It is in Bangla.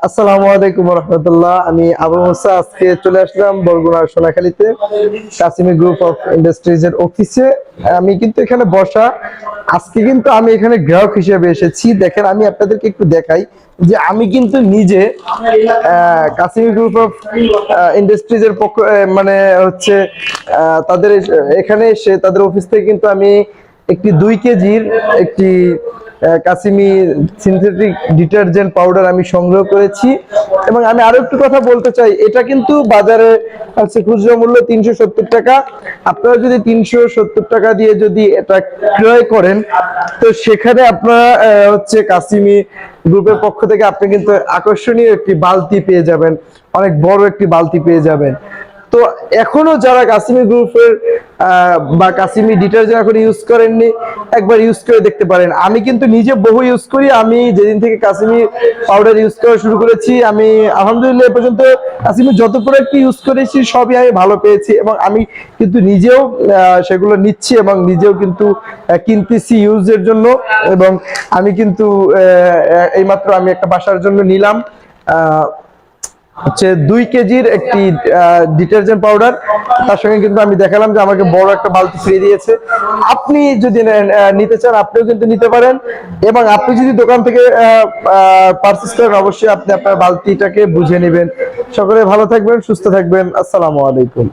আসসালামু আলাইকুম রহমতুল্লাহ। আমি আবু মুসা আজকে চলে আসলাম বরগুনার সোনাখালীতে কাসিমি গ্রুপ অফ ইন্ডাস্ট্রিজ এর অফিসে। আমি কিন্তু এখানে বসা, আজকে কিন্তু আমি এখানে গ্রাহক হিসেবে এসেছি। দেখেন, আমি আপনাদেরকে একটু দেখাই যে আমি কিন্তু নিজে কাসিমি গ্রুপ অফ ইন্ডাস্ট্রিজ এর পক্ষ মানে হচ্ছে তাদের এখানে এসে তাদের অফিস থেকে কিন্তু আমি একটি 2 কেজির একটি কাসিমি সিনথেটিক ডিটারজেন্ট পাউডার আমি সংগ্রহ করেছি। এবং আমি আরো একটু কথা বলতে চাই, এটা কিন্তু বাজারে আছে খুচরা মূল্য 370 টাকা। আপনারা যদি 370 টাকা দিয়ে যদি এটা ক্রয় করেন, তো সেখানে আপনারা হচ্ছে কাসিমি গ্রুপের পক্ষ থেকে আপনি কিন্তু আকর্ষণীয় একটি বালতি পেয়ে যাবেন, অনেক বড় একটি বালতি পেয়ে যাবেন। তো এখনো যারা কাসিমি গ্রুপের বা কাসিমি ডিটারজেন্ট এখন ইউজ করেননি, একবার ইউজ করে দেখতে পারেন। আমি কিন্তু নিজে বহু ইউজ করি। আমি যেদিন থেকে কাসিমি পাউডার ইউজ করা শুরু করেছি, আমি আলহামদুলিল্লাহ এ পর্যন্ত কাসিমি যত প্রোডাক্ট ইউজ করেছি সবই আমি ভালো পেয়েছি। এবং আমি কিন্তু নিজেও সেগুলো নিচ্ছি এবং নিজেও কিন্তু কিনতেছি ইউজের জন্য। এবং আমি কিন্তু এইমাত্র আমি একটা বাসার জন্য নিলাম হচ্ছে 2 কেজির একটি ডিটারজেন্ট পাউডার। তার সঙ্গে কিন্তু আমি দেখালাম যে আমাকে বড় একটা বালতি ফ্রি দিয়েছে। আপনি যদি নিতে চান, আপনিও কিন্তু নিতে পারেন। এবং আপনি যদি দোকান থেকে পারচেজ করেন, অবশ্যই আপনি আপনার বালতিটাকে বুঝে নেবেন। সকলে ভালো থাকবেন, সুস্থ থাকবেন। আসসালামু আলাইকুম।